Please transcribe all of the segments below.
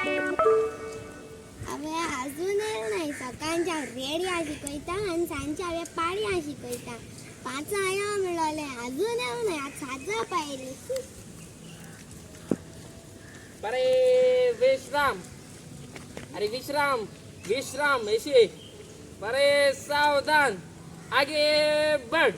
अबे अजून नाही सकाळच्या रेडिया शिकयता आणि सांजच्या वे पाड्या शिकयता 5 आया मिळाले अजून नाही आज 7 पाहिजे अरे विश्राम अरे विश्राम विश्राम ऐसे अरे सावधान आगे बढ़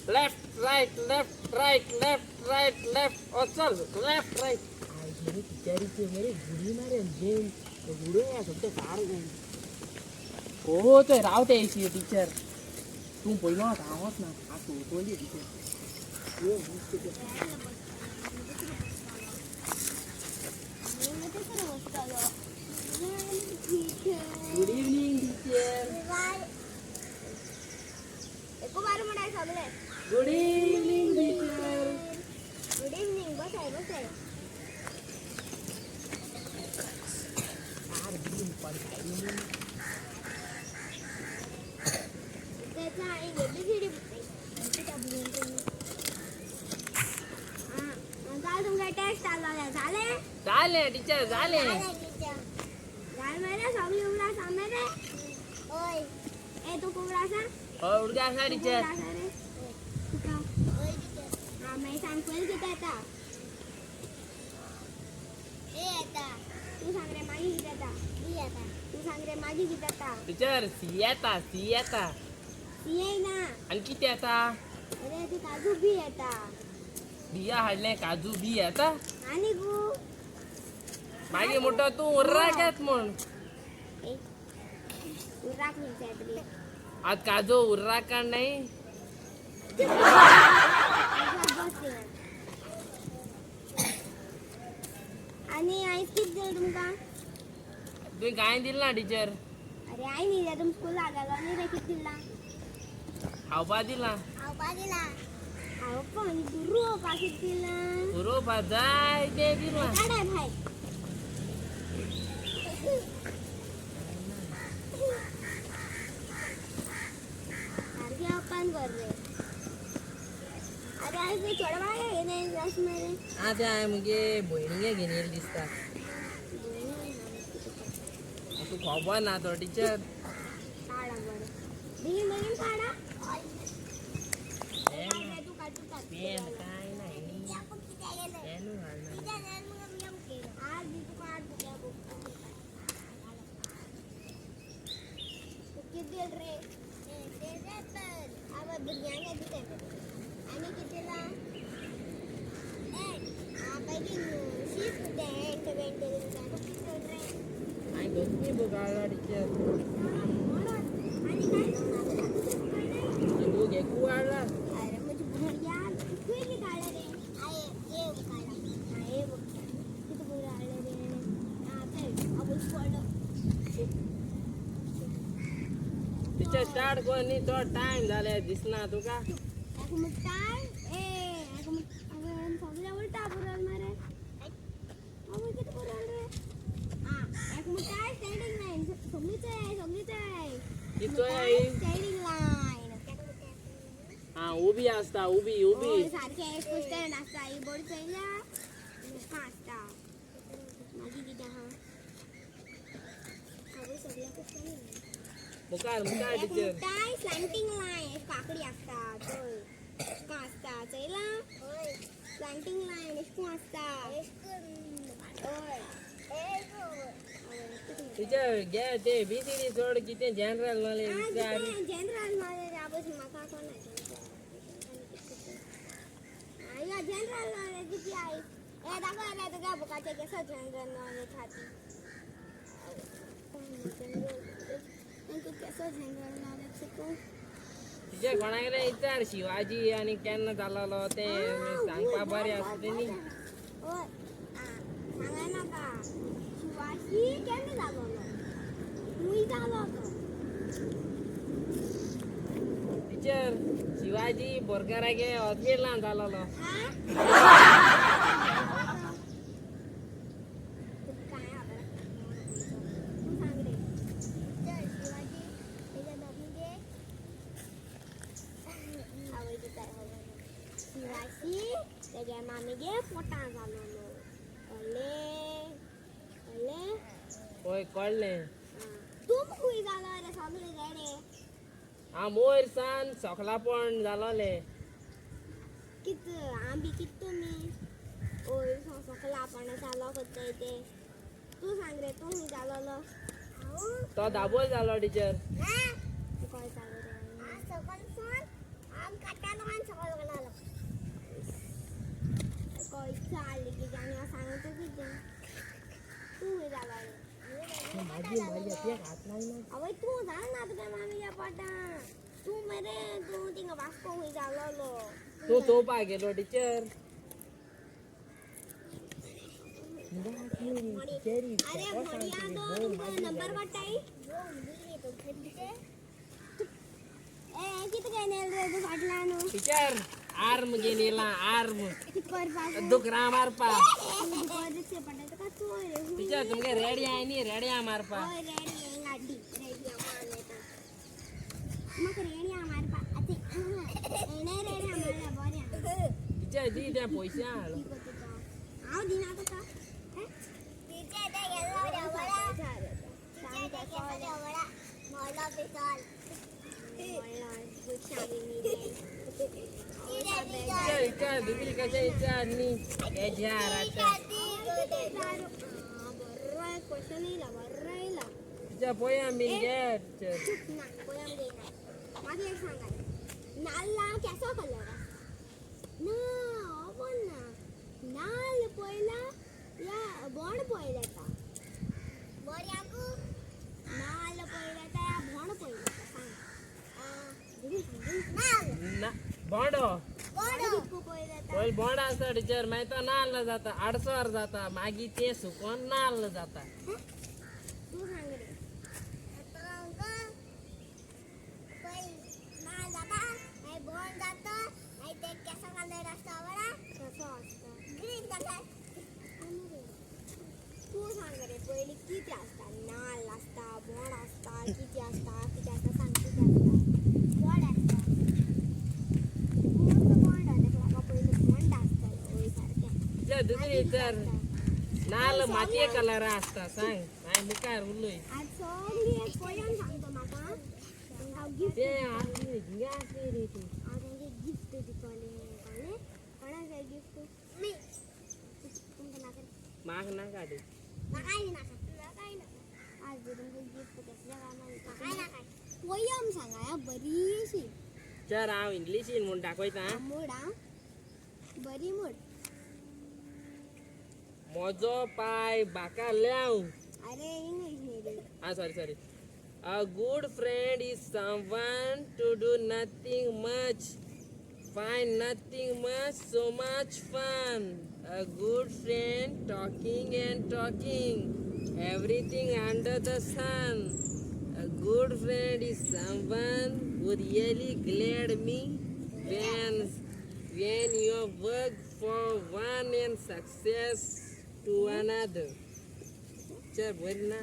left right left right left right left और चल लेफ्ट राइट आई टीचर के मेरे गुड़ी मारे जेल तो गुड़े या सब तो कार गए ओ तो रावते ऐसी टीचर तुम पहिला आवाज ना आ तू बोली टीचर ये गुड इवनिंग टीचर एको बार म्हणाय सगळे good evening teacher good evening बसाय बसाय यार दिन पढ़ाई त्याचा आई एबीसीडी काल तुमचा टेस्ट आला झाले झाले टीचर झाले झाल मेरे सगळी उमरा सामने रे ओय ए तू कुमरा सा और उड़ गया टीचर हां मैं सांग पहिले किती आता ए आता तू सांग रे माझी किती आता मी आता तू सांग रे माझी किती आता टीचर सी आता ती आहे ना आणि किती आता अरे ती काजू बी आता बिया हाडले काजू बी आता आणि गो मागे मोठं तू उर्राक्यात म्हण तू राख नाही सॅटरी आज काजू उर्राका नाही आणि आईस किती दिलं तुमका तुम्ही काय दिल ना टीचर अरे आई नाही द्या तुम स्कूल लागायला नाही रे किती दिला हावपा दिला अहो पण गुरु पाकिट दिला उरो जाय ते दिला काढाय भाई सारखी आपण कर रे अरे आई मी थोडा बाय येणे रस मेरे आता आहे म्हणजे बहिणीगे घेणे दिसता तू खावा ना तो टीचर काढा बरं बिगिन बिगिन काढा तू काढू टाक पेन काय नाही पेन आज मी तू काढ तुझ्या किती रे अब बिरयानी किती आणि कितीला पहिली शिफ्ट डेंट वेंट किती रे आई दोन्ही बघायला टीचर आणि काय तू घे कुवाला अरे म्हणजे भरग्या किती काढले रे आहे ये काढा आहे बघ किती बोल आले रे ते आपण पडलो टीचर स्टार्ट कोणी तो टाइम झाले दिसना तुका एक मिनिट एक मिनिट अगं सगळ्या उलटा बोलल मारे अगं किती बोलल रे एक मिनिट स्टँडिंग लाईन सगळीच आहे किती आहे स्टँडिंग लाईन हा उभी असता उभी सारखे एक स्टँड असता ही बोर्ड पहिला का असता माझी किती हा अगं सगळ्या स्टँडिंग मुकार टीचर टाय स्लँटिंग लाईन काकडी असतात का असतात चैला स्लँटिंग लाईन इस्कू असतात टीचर घे ते बीसीडी सोड किती जनरल नॉलेज विचार जनरल नॉलेज आपण माका कोण आहे जनरल नॉलेज किती आहे ए दाखवा तुझ्या बुकाचे कसं जनरल नॉलेज हाती कसं जनरल नॉलेज शिकू टीचर कोणाकडे विचार शिवाजी आणि केन्ना चाललो ते सांगपा बरे असते नी होय सांगाय नका शिवाजी केन्ना चालवलो मुई चालवतो टीचर शिवाजी बोरकरागे हॉस्पिटलान चाललो त्याच्या मामीगे पोटा झालो होय कळलें तूं खूय जालो रे सगळे रेडे हांव वयर सान सोकला पण जालोले कित आंबी कित तुमी ओय सगळा पण जालो करता ते तूं सांग रे तूं खूय जालोलो तो दाबोल जालो टिचर तूं कळय जालो रे सकलसून आम काटालो आनी सकल गेलो कळय चाल की जाणी सांगतो कितें तूं खूय जालो रे माझी हात लागला आवय तूं जाल ना तुका मामीच्या पाटा तूं मरे तूं थिंगा वास्को खूय जालोलो तूं चोवपाक गेलो टिचर अरे बढ़िया दो तुमको नंबर बताई ए कित घेनेल रे तू फाटलानो टिचर आर्म गेलेला आर्म कर पास दुकरा मारपा तू कर से पटा तो का तू रे टिचर तुमगे रेडी आहे नी रेडी आ मारपा ओय रेडी है गाडी रेडी मार लेता मक रेडी मार पा अते एने रेडी मारला बऱ्या टिचर दी त्या पैसे आलो आव दिना तो का टीचर दे गेलो रे बडा टीचर दे गेलो बडा मोला पिसाल मोला गुच्छावी नी दे टिचर दुसरी कशा विचारनी याच्या राता बर्रा क्वेश्चन इला बर्रा इला टिचर पोयम बिन घे टिचर चुप ना पोयम देना मागे एक सांगाय नाल्ला केसो कलर ना आपण ना नाल पोयला या बोण पोयलेता बोर्याकू नाल पोयलेता या बोण पोयलेता सांग नाल ना बोंडो बोण पोयलेता पहिले बोंड असता टिचर मागीर तो नाल्ल जाता आडसर जाता मागीर ते सुकोन नाल्ल जाता तू सांग रे नाल जाता आई बोण जाता आई ते केसो कलर असता बडा कसो असता ग्रीन कलर तू सांग रे पहिले किती असता नाल असता बोण असता किती असता सांग किती असता बोड असता बोंड असता पहिले बोंड असता ओय सारखे टिचर दुसरी विचार नाल्ल मातये कलर असता सांग हांव मुखार उलोय आज सगळी एक पोयम सांगतो म्हाका हांव गिफ्ट ते आसली हिंगा आसली रे ती हांव तांचे गिफ्ट दितले कळ्ळें कोणाक जाय गिफ्ट मी तुमकां नाका माग नाका ते म्हाकाय नाका म्हाकाय नाका आज तुमकां गिफ्ट कसल्या कामां म्हाकाय नाका पोयम सांगा बरीशी टिचर हांव इंग्लिशीन म्हूण दाखयता मूड आं बरी मूड म्हजो पाय बाका लाव अरे इंग्लिश न्ही रे sorry A good friend is someone to do nothing much, find nothing much, so much fun. A good friend talking and talking, everything under the sun. A good friend is someone who really glad me when you work for one and success to another. चल बोल ना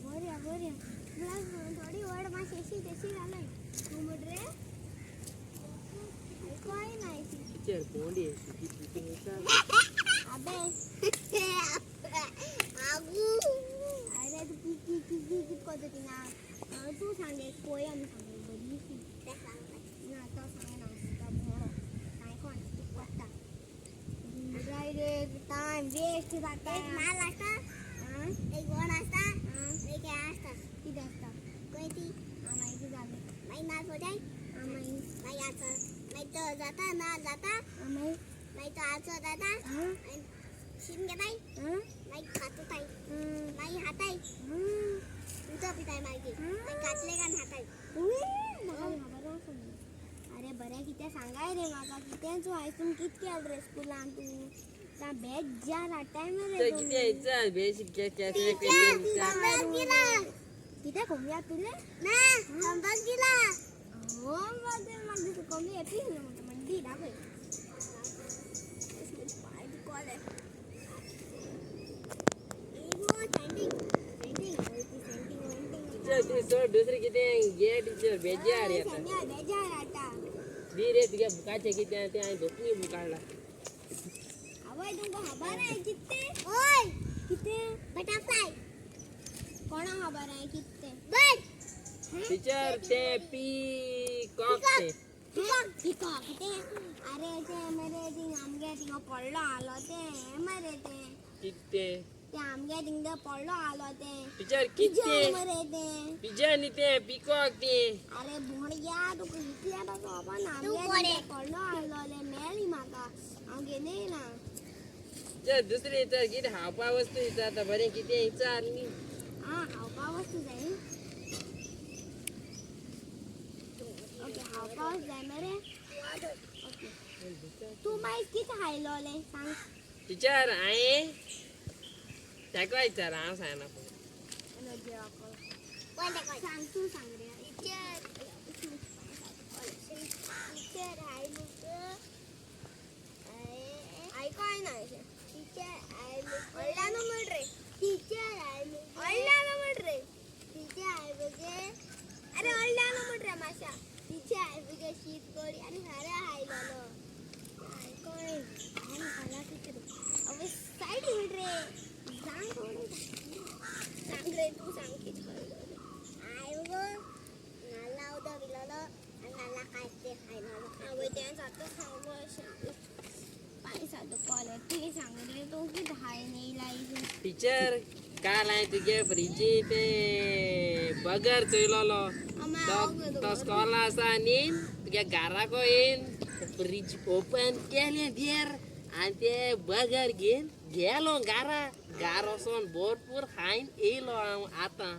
बऱ्या थोडी word मा शेशी तेशी घालय तू म्हण रे काय नाही teacher कोंडी किती अबे आगू अरे तू की करतो ना तू सांग एक पोयम सांग बरी ते सांग ना तो सांग ना तो भोरो काय कोण वाटता डायरेक्ट टाइम वेस्ट जाता एक माल असता एक गोण असता एक काय असता किती असता कोणती माहिती झाली माहिती ना सोडाय माहिती याचं माहिती जाता ना जाता माहिती आचं जाता शिन घेताय माहिती खातो ताई माहिती हाताय तुझं पिताय माहिती घातले का हाताय अरे बरे किती सांगाय रे म्हाका कितें तू आयसून कितके आल रे स्कूलान तू ता बेजार हाटाय मरे किती यायचं बेसिक कॅसे किती कमी तुले ना संबंध दिला हो मध्ये मध्ये कमी येते मंडी दाखव पाय कॉल आहे एगो सेंडिंग टीचर सर दुसरी किती घे टीचर बेजार येता बेजार आता धीरे तुझ्या बुकाचे किती ते आणि धोपणी बुकाडला अवय तुमको खबर आहे किती ओय किती बटरफ्लाई कोणा खबर आहे किती बट टीचर ते पीकॉक ते पिकॉक ते अरे ते मरे ते आमगे तिंगा पडलो आलो ते मरे ते किती ते आमगे तिंगा पडलो आलो ते टीचर किती मरे ते पिजन ते पीकॉक ते अरे भोणग्या तू इतल्या बसो आपण आमगे पडलो आलो ले मेली माका आमगे नाही ना टीचर दुसरी तर किती हावपा वस्तू आता बरे किती विचारली हा हावपा वस्तू जाईल ओके हावपा वस्तू जाय मरे ओके तू माहित किती हायलो ले सांग टीचर आहे त्याका विचार हांव सांगना सांग तू सांग रे टीचर आयलो ऐकाय ना टीचर आयलो ऑनलाइन म्हण रे टीचर आयलो ऑनलाइन म्हण रे टीचर आयलो गे अरे ऑनलाइन म्हण रे माशा टीचर आयलो गे शीत कोडी आणि सारे आयलो ऐकाय आणि मला टीचर अबे साइड म्हण रे सांग थोडं सांग रे तू सांग किती आयलो नाला उदा बिलाला नाला काय ते खायला अबे त्यांचा आता खावलं पैसा कॉलेज ते सांग रे तो की धाय नाही लाईज टीचर काल आहे तुझे फ्रीजी ते बगर चोयलो तो स्कॉला असा नीन तुझ्या घराको येईन फ्रीज ओपन केले देर आणि ते बगर घेऊन गेलो घरा घरासून भरपूर खाईन येलो आता